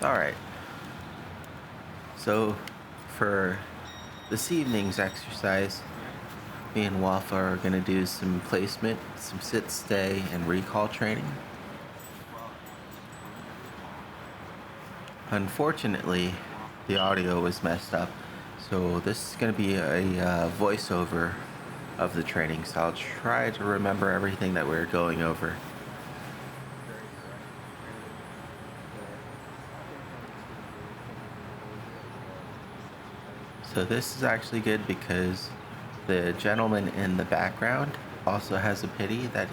Alright, so for this evening's exercise, me and Waffle are going to do some placement, some sit, stay, and recall training. Unfortunately, the audio was messed up, so this is going to be a voiceover of the training, so I'll try to remember everything that we're going over. So this is actually good because the gentleman in the background also has a pity that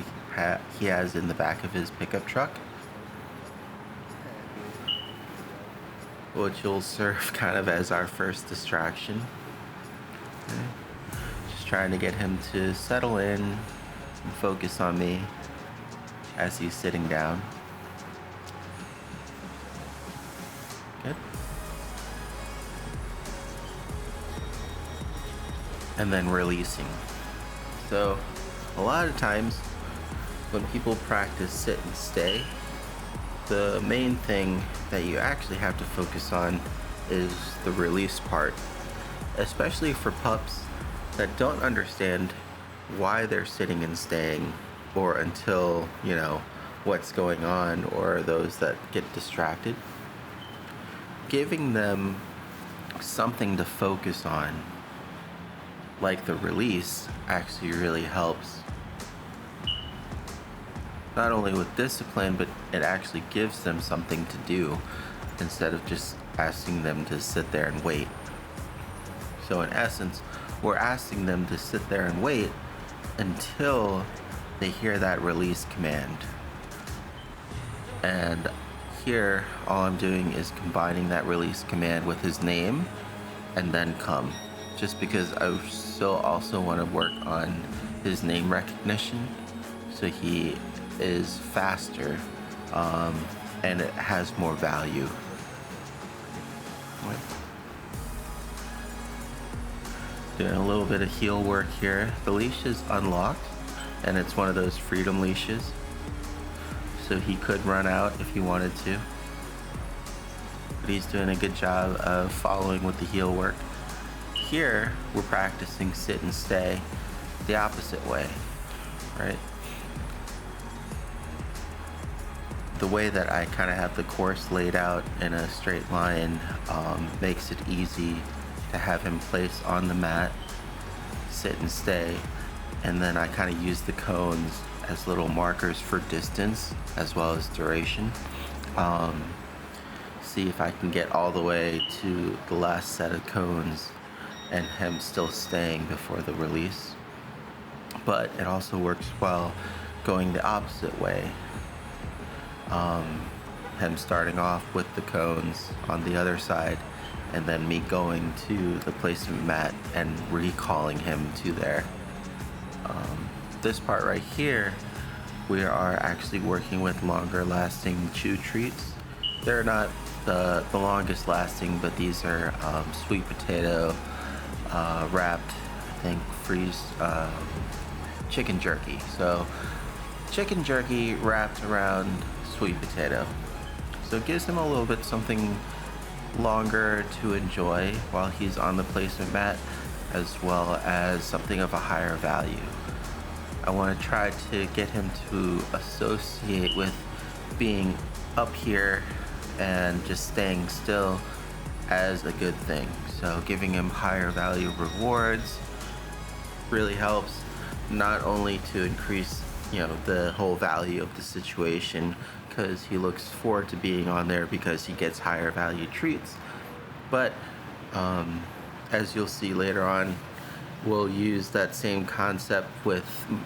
he has in the back of his pickup truck, which will serve kind of as our first distraction. Okay. Just trying to get him to settle in and focus on me as he's sitting down. Good. And then releasing. So a lot of times when people practice sit and stay, the main thing that you actually have to focus on is the release part, especially for pups that don't understand why they're sitting and staying, or until what's going on, or those that get distracted. Giving them something to focus on, like the release, actually really helps. Not only with discipline, but it actually gives them something to do instead of just asking them to sit there and wait. So in essence, we're asking them to sit there and wait until they hear that release command. And here, all I'm doing is combining that release command with his name and then come. Just because I still also want to work on his name recognition, so he is faster and it has more value. Doing a little bit of heel work here. The leash is unlocked and it's one of those freedom leashes, so he could run out if he wanted to, but he's doing a good job of following with the heel work. Here we're practicing sit and stay the opposite way, right? The way that I kind of have the course laid out in a straight line makes it easy to have him place on the mat, sit and stay, and then I kind of use the cones as little markers for distance as well as duration. See if I can get all the way to the last set of cones and him still staying before the release. But it also works well going the opposite way. Him starting off with the cones on the other side, and then me going to the placement mat and recalling him to there. This part right here, we are actually working with longer lasting chew treats. They're not the longest lasting, but these are sweet potato wrapped, I think, freeze chicken jerky. So chicken jerky wrapped around sweet potato. So it gives him a little bit something longer to enjoy while he's on the placement mat, as well as something of a higher value. I want to try to get him to associate with being up here and just staying still as a good thing. So giving him higher value rewards really helps, not only to increase the whole value of the situation, because he looks forward to being on there because he gets higher value treats, but as you'll see later on, we'll use that same concept with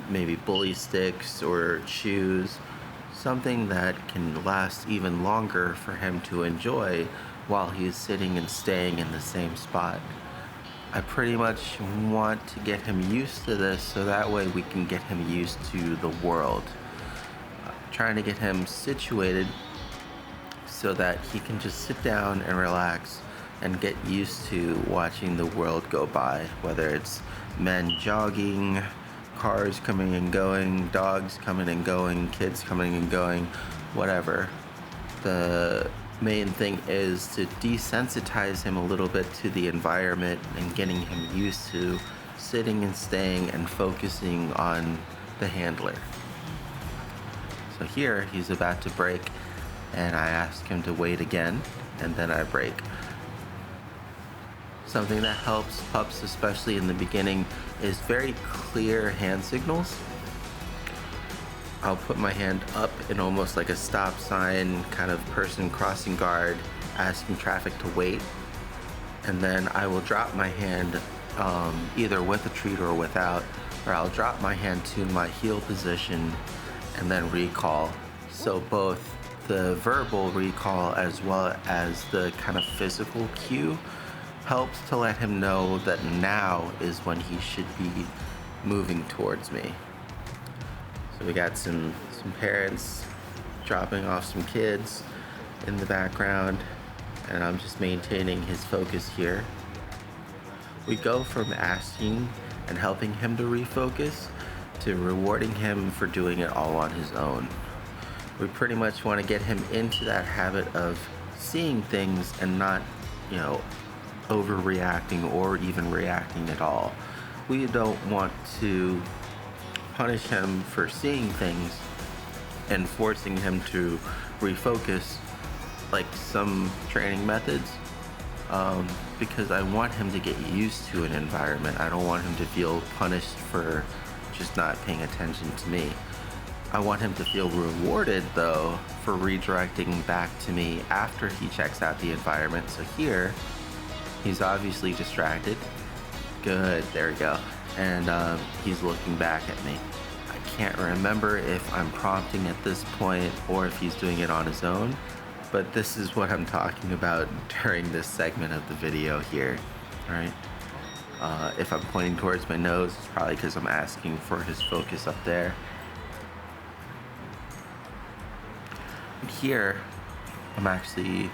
maybe bully sticks or chews, something that can last even longer for him to enjoy while he's sitting and staying in the same spot. I pretty much want to get him used to this, so that way we can get him used to the world. Trying to get him situated so that he can just sit down and relax and get used to watching the world go by, whether it's men jogging, cars coming and going, dogs coming and going, kids coming and going, whatever. The Main thing is to desensitize him a little bit to the environment and getting him used to sitting and staying and focusing on the handler. So here he's about to break, and I ask him to wait again, and then I break. Something that helps pups, especially in the beginning, is very clear hand signals. I'll put my hand up in almost like a stop sign, kind of person crossing guard, asking traffic to wait. And then I will drop my hand either with a treat or without, or I'll drop my hand to my heel position and then recall. So both the verbal recall as well as the kind of physical cue helps to let him know that now is when he should be moving towards me. So we got some parents dropping off some kids in the background, and I'm just maintaining his focus here. We go from asking and helping him to refocus to rewarding him for doing it all on his own. We pretty much want to get him into that habit of seeing things and not, overreacting or even reacting at all. We don't want to punish him for seeing things and forcing him to refocus like some training methods, because I want him to get used to an environment. I don't want him to feel punished for just not paying attention to me. I want him to feel rewarded though for redirecting back to me after he checks out the environment. So here he's obviously distracted. Good, there we go. And he's looking back at me. I can't remember if I'm prompting at this point or if he's doing it on his own, but this is what I'm talking about during this segment of the video here. All right. If I'm pointing towards my nose, it's probably because I'm asking for his focus up there. Here, I'm actually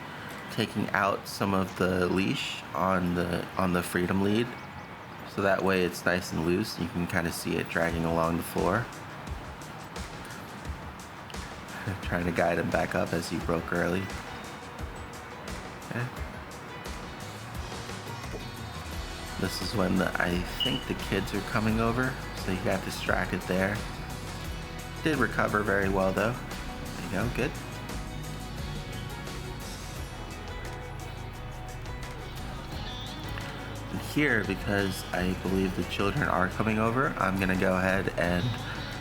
taking out some of the leash on the freedom lead, so that way it's nice and loose. You can kind of see it dragging along the floor. Trying to guide him back up as he broke early. Okay. This is when I think the kids are coming over, so he got distracted there. Did recover very well though. There you go, good. And here, because I believe the children are coming over, I'm gonna go ahead and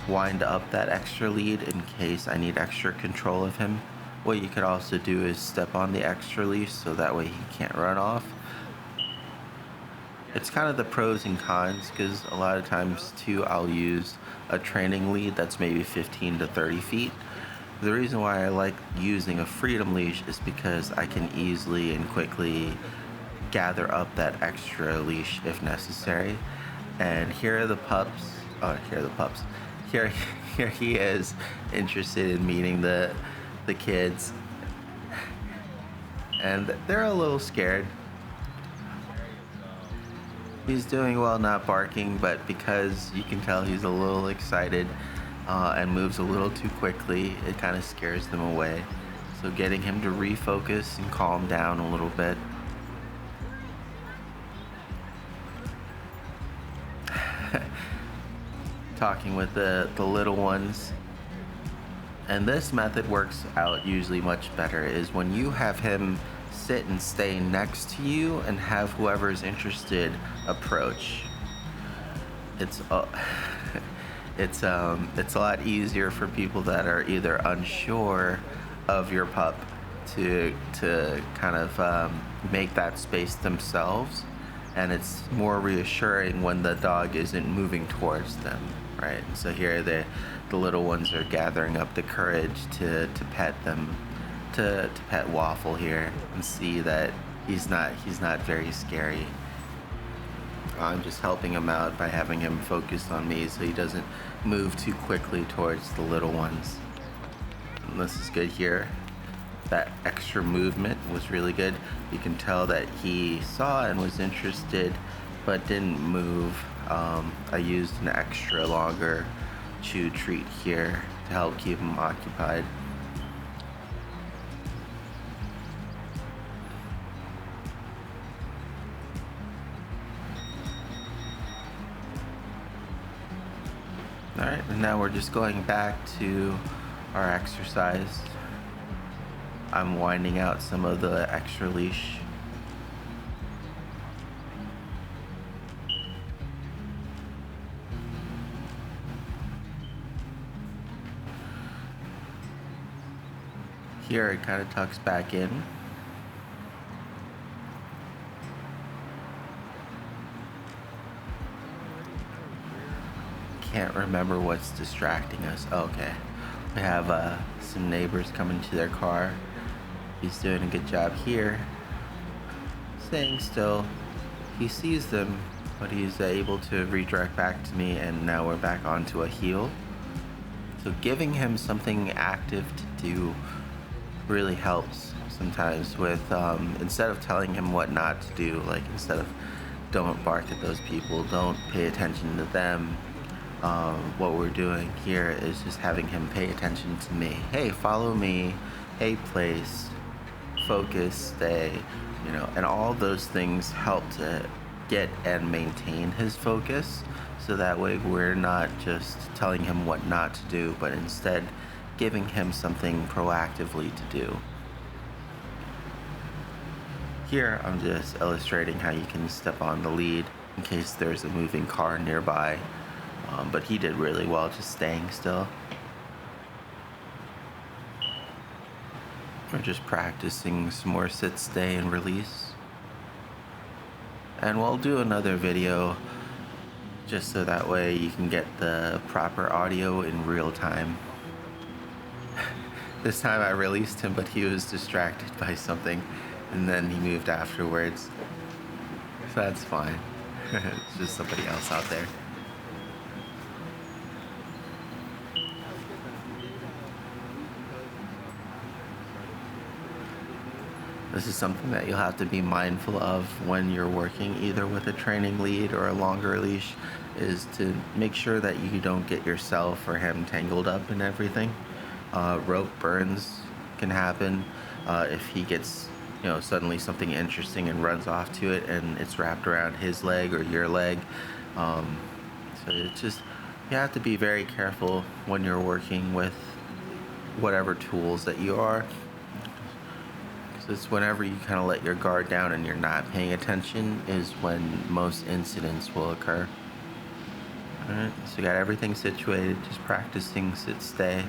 wind up that extra lead in case I need extra control of him. What you could also do is step on the extra leash so that way he can't run off. It's kind of the pros and cons, because a lot of times too I'll use a training lead that's maybe 15 to 30 feet. The reason why I like using a freedom leash is because I can easily and quickly gather up that extra leash if necessary. And here are the pups. Here are the pups. Here he is, interested in meeting the kids, and they're a little scared. He's doing well not barking, but because you can tell he's a little excited and moves a little too quickly, it kind of scares them away. So getting him to refocus and calm down a little bit. Talking with the little ones. And this method works out usually much better, is when you have him sit and stay next to you and have whoever's interested approach. It's a lot easier for people that are either unsure of your pup to kind of make that space themselves, and it's more reassuring when the dog isn't moving towards them, right? So here the little ones are gathering up the courage to pet them, to pet Waffle here and see that he's not very scary. I'm just helping him out by having him focus on me so he doesn't move too quickly towards the little ones. And this is good here. That extra movement was really good. You can tell that he saw and was interested but didn't move. I used an extra longer chew treat here to help keep him occupied. Alright, and now we're just going back to our exercise. I'm winding out some of the extra leash. Here it kind of tucks back in. Can't remember what's distracting us. Okay, we have some neighbors coming to their car. He's doing a good job here, staying still. He sees them, but he's able to redirect back to me, and now we're back onto a heel. So giving him something active to do really helps sometimes with, instead of telling him what not to do, like instead of don't bark at those people, don't pay attention to them. What we're doing here is just having him pay attention to me. Hey, follow me. Hey, place. Focus, stay. You know, and all those things help to get and maintain his focus. So that way we're not just telling him what not to do, but instead giving him something proactively to do. Here I'm just illustrating how you can step on the lead in case there's a moving car nearby. But he did really well just staying still. We're just practicing some more sit, stay, and release. And we'll do another video just so that way you can get the proper audio in real time. This time I released him, but he was distracted by something, and then he moved afterwards. So that's fine. It's just somebody else out there. This is something that you'll have to be mindful of when you're working either with a training lead or a longer leash, is to make sure that you don't get yourself or him tangled up in everything. Rope burns can happen if he gets, you know, suddenly something interesting and runs off to it and it's wrapped around his leg or your leg. So it's just, you have to be very careful when you're working with whatever tools that you are. It's whenever you kind of let your guard down and you're not paying attention is when most incidents will occur. Alright, so you got everything situated, just practicing sit, stay.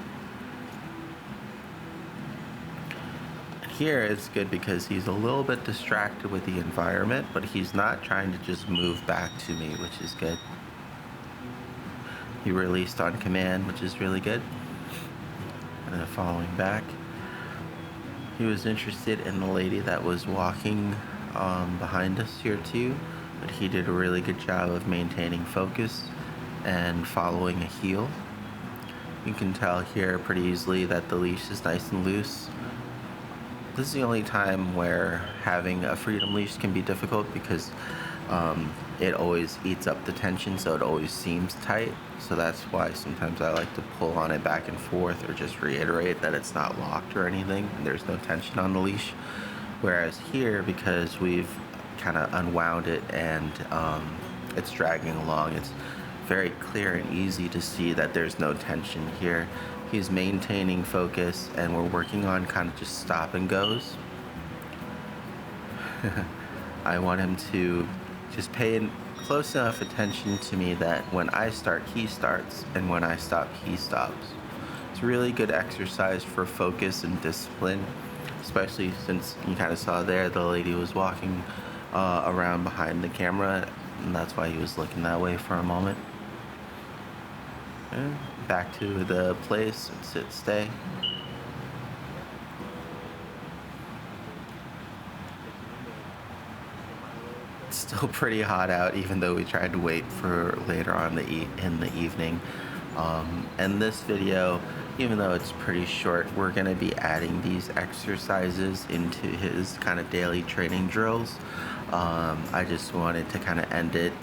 Here it's good because he's a little bit distracted with the environment, but he's not trying to just move back to me, which is good. He released on command, which is really good. And then following back. He was interested in the lady that was walking behind us here too, but he did a really good job of maintaining focus and following a heel. You can tell here pretty easily that the leash is nice and loose. This is the only time where having a freedom leash can be difficult because it always eats up the tension, so it always seems tight. So that's why sometimes I like to pull on it back and forth or just reiterate that it's not locked or anything and there's no tension on the leash. Whereas here, because we've kind of unwound it and it's dragging along, it's very clear and easy to see that there's no tension here. He's maintaining focus and we're working on kind of just stop and goes. I want him to just pay close enough attention to me that when I start, he starts, and when I stop, he stops. It's a really good exercise for focus and discipline, especially since you kind of saw there the lady was walking around behind the camera, and that's why he was looking that way for a moment. And back to the place, sit, stay. It's still pretty hot out, even though we tried to wait for later on in the evening. And this video, even though it's pretty short, we're going to be adding these exercises into his kind of daily training drills. I just wanted to kind of end it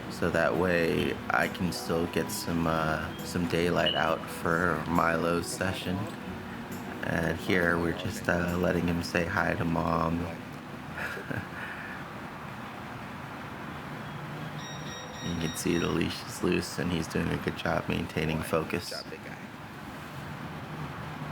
so that way I can still get some daylight out for Milo's session. And here we're just letting him say hi to mom. You can see the leash is loose, and he's doing a good job maintaining focus. Good job, big guy.